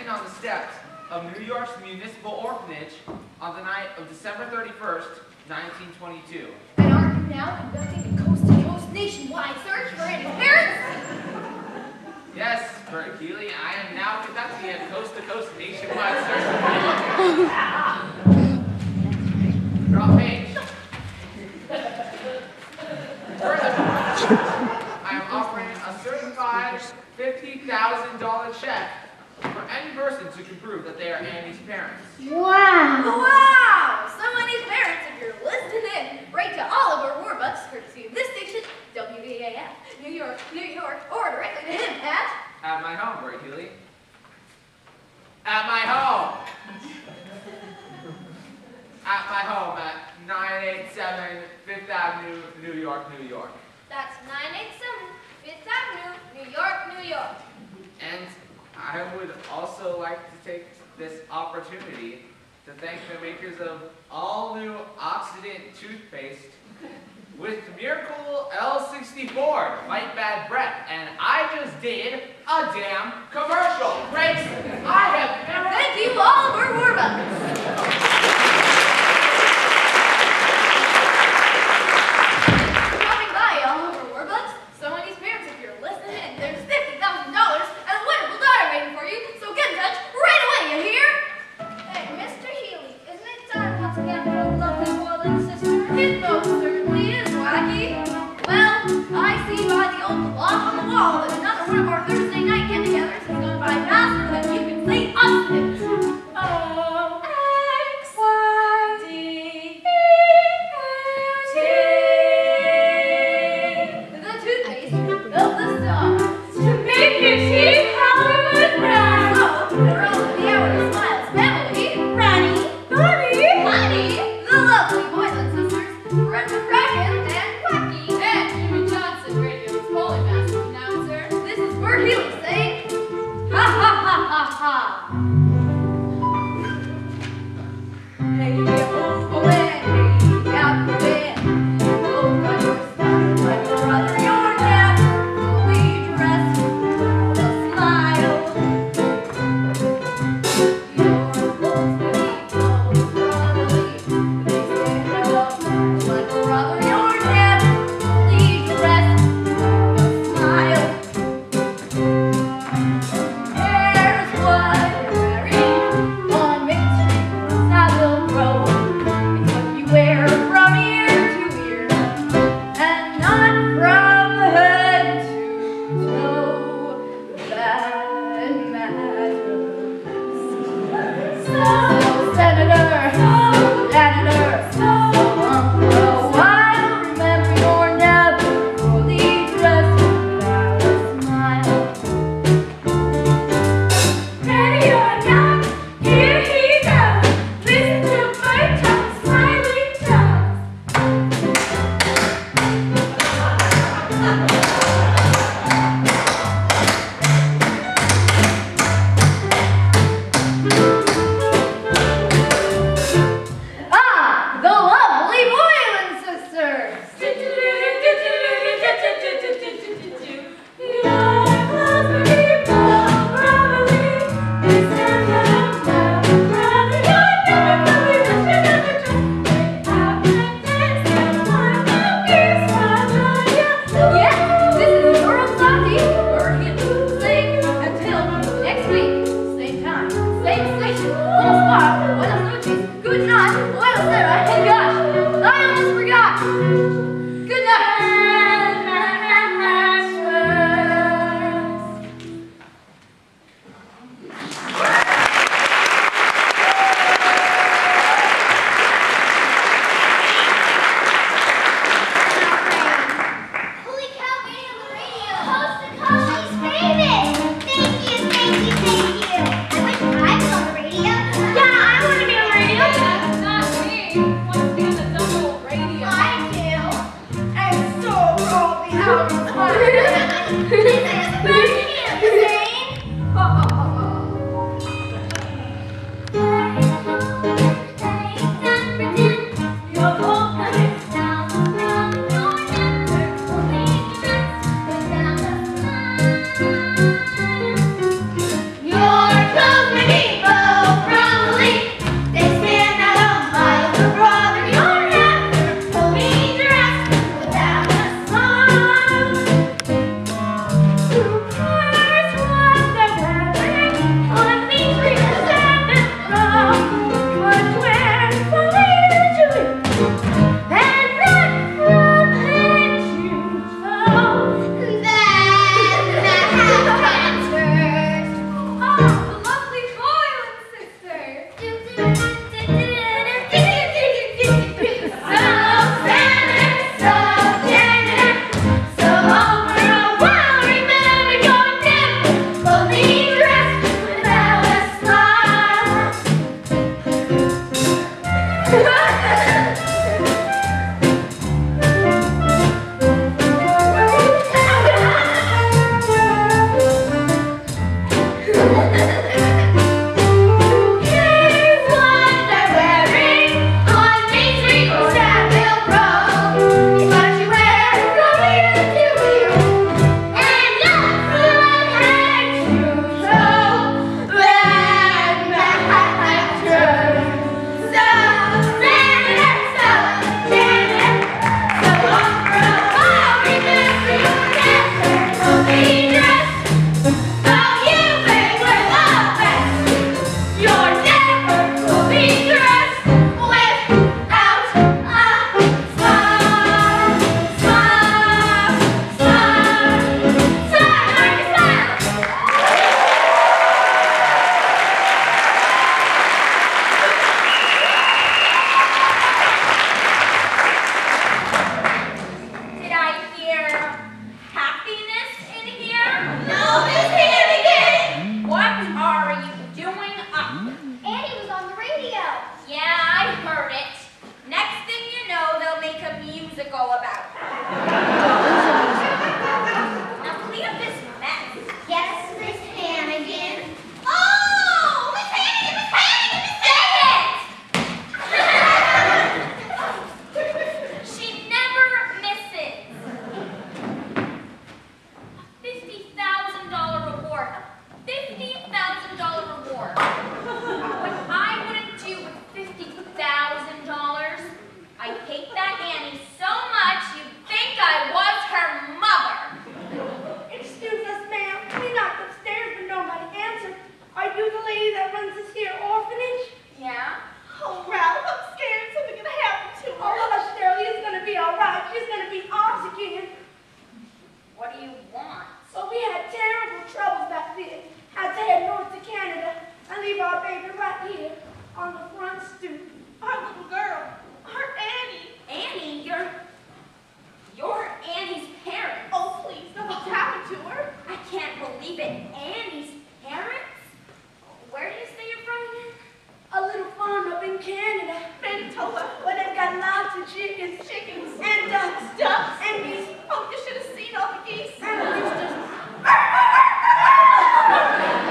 standing on the steps of New York's Municipal Orphanage on the night of December 31st, 1922. And aren't you now conducting a coast-to-coast nationwide search for Annie's parents? Yes, Bert Healy, I am now conducting a coast-to-coast nationwide search for Annie. Drop page. Furthermore, I am offering a certified $50,000 check for any persons who can prove that they are Annie's parents. Wow! Wow! So Annie's parents, if you're listening in, write to all of our warbucks courtesy of this station, WBAF, New York, or directly to him at my home, Bert Healy. At my home! At my home at 987 Fifth Avenue, New York, New York. That's 987 Fifth Avenue, New York, New York. And I would also like to take this opportunity to thank the makers of all new Oxidant toothpaste with Miracle L64 to fight bad breath. And I just did a damn commercial. Grace, I have never... Thank you all for warbucks. Coming by all of our warbucks, so Annie's parents, if you're listening in, there's $50,000 and a wonderful daughter waiting for you, so get in touch right away, you hear? Hey, Mr. Healy, isn't it time once again for a lovely woman sister? It most certainly is, Wacky. Well, I see by the old clock on the wall that another one of our Thursday night get-togethers has gone by faster than you can say us. Here's what lady that runs this here orphanage? Yeah? Oh, Ralph, I'm scared something's gonna happen to her. Oh, hush, Shirley, it's gonna be all right. She's gonna be ours again. What do you want? Well, we had terrible troubles back then. Had to head north to Canada and leave our baby right here on the front stoop. Our little girl, our Annie. Annie, you're Annie's parent. Oh, please, nothing's happened to her. I can't believe it. Annie's parents? Where do you say you're from again? A little farm up in Canada. Manitoba, where they've got lots of chickens. And ducks. And geese. Oh, you should have seen all the geese. And roosters.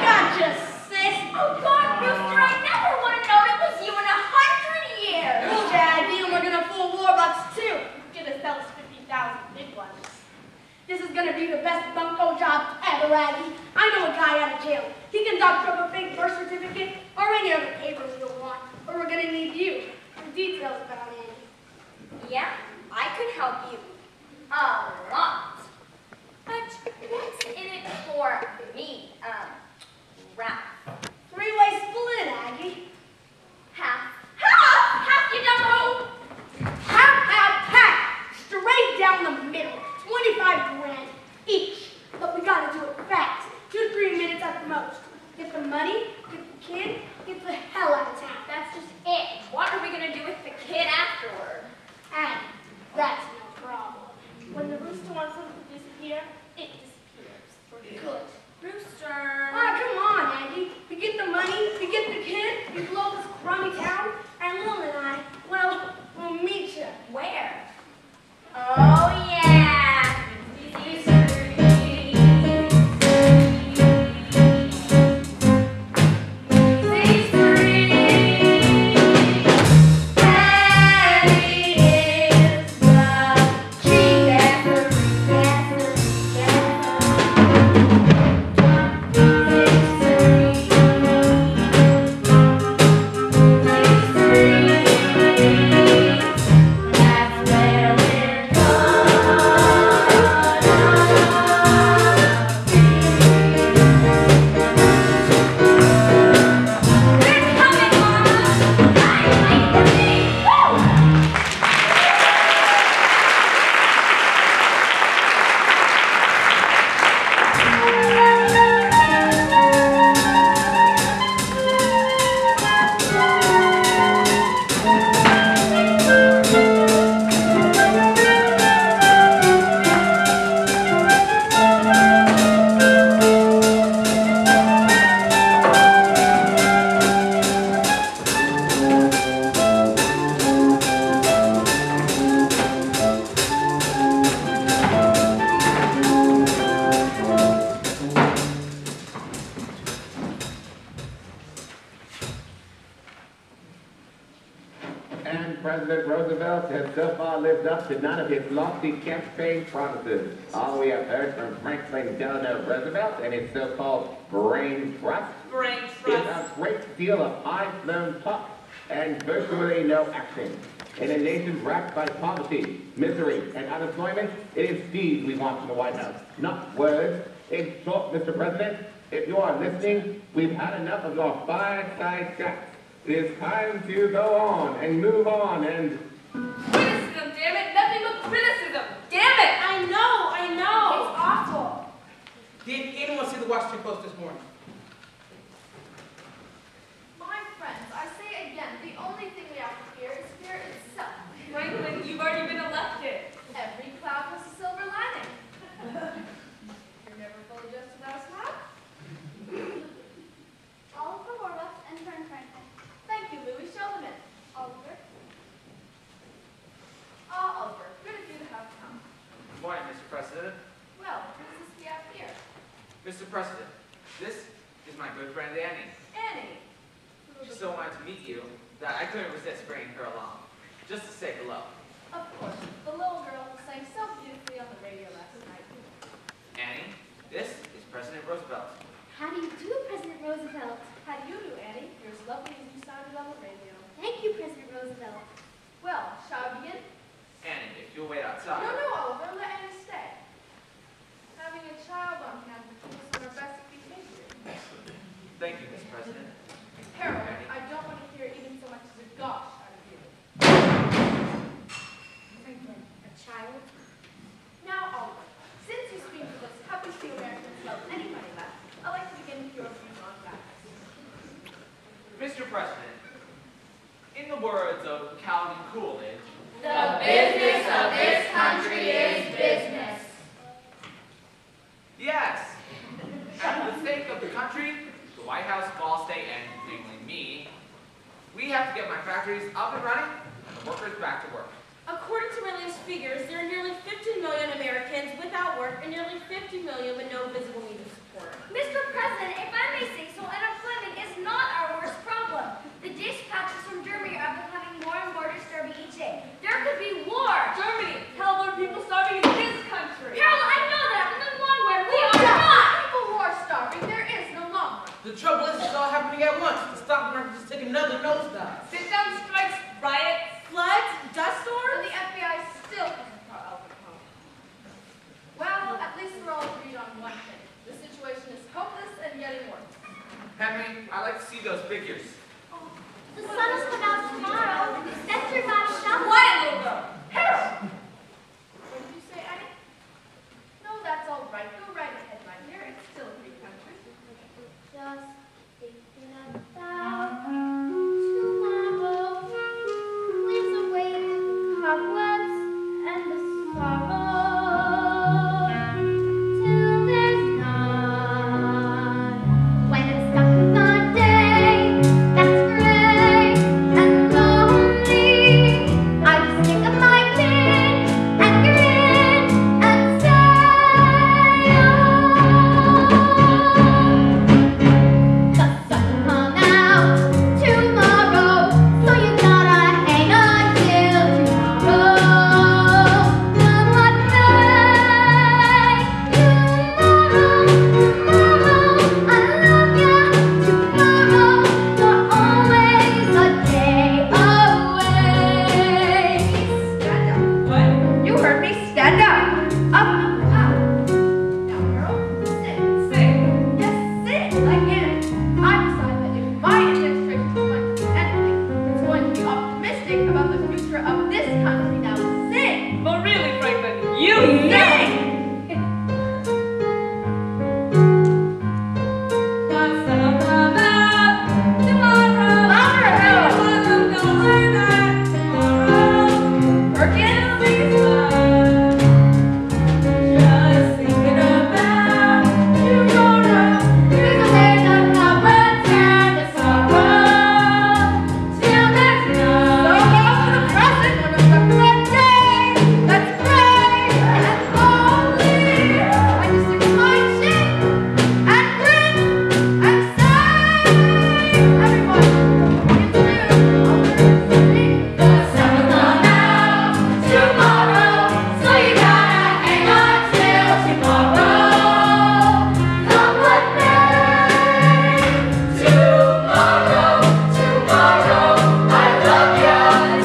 Gotcha, sis. Oh, God, Rooster, I never would have known it was you in 100 years. Well, Daddy, and we're gonna fool Warbucks too. Gonna sell us 50,000 big ones. This is gonna be the best bunco job ever, Aggie. I know a guy out of jail. He can doctor up a fake birth certificate or any other papers you'll want. Or we're gonna need you for details about Annie. Yeah, I could help you. A lot. But what's in it for me, Ralph? Three-way split, Aggie. Half. Half, you dumbo! Half. Straight down the middle. 25 grand each. But we gotta do it fast. 2 to 3 minutes at the most. Get the money, get the kid, get the hell out of town. That's just it. What are we gonna do with the kid afterward? Aggie, that's no problem. When the rooster wants something to disappear, it disappears for good. Rooster. Ah, come on, Aggie. We get the money, we get the kid, we blow this crummy town, and Lil and I, well, we'll meet you. Where? Oh, yeah. These President Roosevelt has so far lived up to none of his lofty campaign promises. All we have heard from Franklin Delano Roosevelt and his so-called brain trust is a great deal of high-flown talk and virtually no action. In a nation racked by poverty, misery, and unemployment, it is deeds we want from the White House, not words. In short, Mr. President, if you are listening, we've had enough of your fireside chats. It is time to go on and move on and... Criticism, damn it! Nothing but criticism! Damn it! I know! It's awful. Did anyone see the Washington Post this morning? My friends, I say again, the only thing we have to fear is fear itself. Franklin, you've already been elected. Every cloud has a silver lining. You're never fully just as half. Oliver Warbucks and Fern Franklin. Thank you, Louis. Show them in. Oliver. Oliver, good of you to have come. Good morning, Mr. President. Well, who does this we have here? Mr. President, this is my good friend Annie. Annie. She so wanted to meet you that I couldn't resist bringing her along, just to say hello. Of course, the little girl who sang so beautifully on the radio last night. Annie, this is President Roosevelt. How do you do, President Roosevelt? How do you do, Annie? You're as lovely as you sounded on the radio. Thank you, President Roosevelt. Well, shall we begin? Annie, if you'll wait outside. No, Oliver, let Annie stay. Having a child on hand puts us on our best behavior. Thank you, Mr. President. Mr. President, in the words of Calvin Coolidge, The business of this country is business. yes, and for the sake of the country, the White House, Ball State, and namely me, we have to get my factories up and running and the workers back to work. According to my latest figures, there are nearly 50 million Americans without work and nearly 50 million with no visible means of support. Mr. President, if I may say so, unemployment is not our worst problem. The dispatches from Germany are becoming more and more disturbing each day. There could be war. Germany, hell, there are people starving in this country. Carol, I know that. In the long run, we are not. People who are starving, there is no long run. The trouble is, it's all happening at once. The stock market is taking another nosedive. Sit-down strikes, riots, Floods, dust storms, And the FBI still hasn't caught Albert Home. well, at least we're all agreed on one thing. The situation is hopeless and getting worse. Henry, I'd like to see those figures. The sun will come out tomorrow. That's your mom's shovel. Quiet, little girl. Harold! What did you say, Annie? No, that's all right. Go right ahead, my dear. It's still a free country. Just thinking about tomorrow. Clears away the cobwebs and the sorrow. Till there's none. When I'm stuck with a day that's gray and lonely, I just think of my kid and grin and say, oh. The sun will come out tomorrow, so you gotta hang on till tomorrow. Come what may, tomorrow, tomorrow, I love ya. Tomorrow, you're always a day away. Stand up. What? You heard me. Stand up. Up, up. Now, Harold, sit. Sing. Yes, sit. Again. I decide that if my administration is going to do anything, it's going to be optimistic about the future of this country. Now, sing. But really, Franklin, you Sing. The sun will come out tomorrow. Louder, Harold. I'm gonna learn that tomorrow. Perkins, please. Just thinking about tomorrow. Clears away the cobwebs and the sorrow. Till there's none. So go to the present when I'm stuck with a day that's gray and lonely. I just stick to my chin and grin and say, everybody, it's new. The sun will come out tomorrow, so you gotta hang on till tomorrow. Come what may. Tomorrow, tomorrow, I love ya.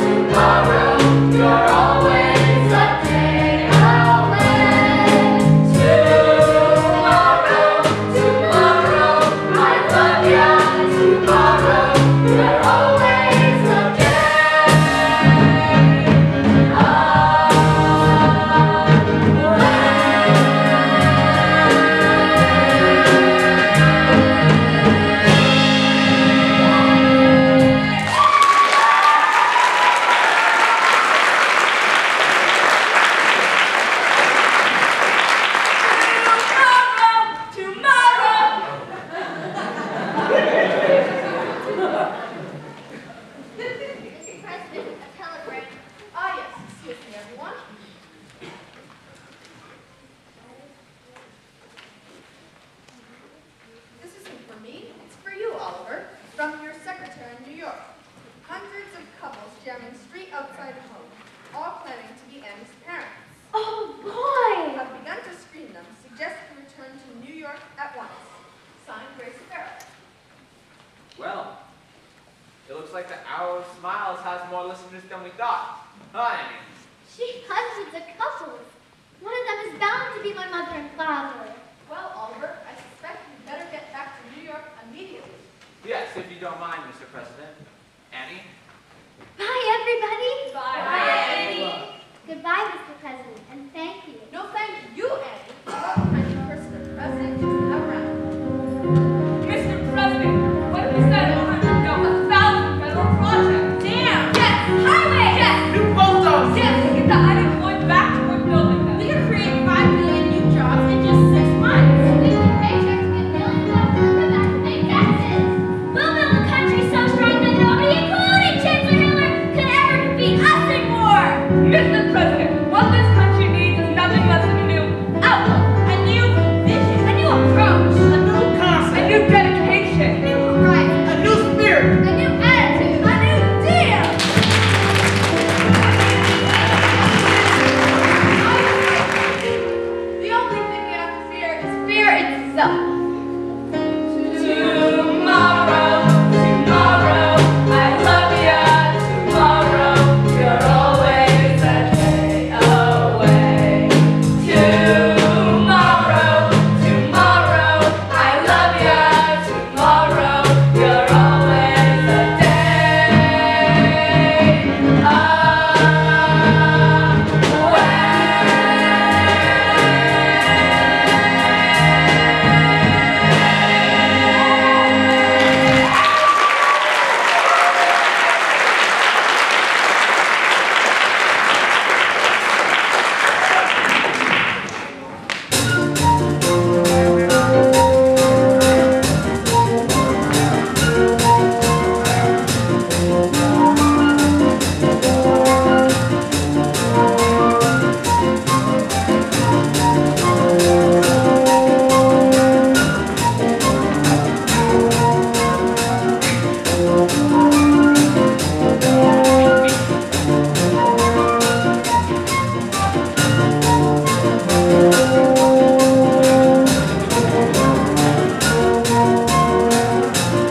Tomorrow, you're always a day away. Tomorrow, tomorrow, I love ya. Tomorrow, you're always a Mr. President, a telegram. Ah, yes, excuse me, everyone. This isn't for me, it's for you, Oliver, from your secretary in New York. Hundreds of couples jamming street outside home, all planning to be Annie's parents. Oh, boy. Have begun to screen them, suggest the return to New York at once. Signed, Grace Farrell. Well, it looks like the Hour of Smiles has more listeners than we thought. Huh, Annie? She hundreds of couples. One of them is bound to be my mother and father. Well, Oliver, I suspect you better get back to New York immediately. Yes, if you don't mind, Mr. President. Annie? Bye, everybody. Bye. Goodbye, Mr. President, and thank you. No, thank you, Annie. What kind of person the president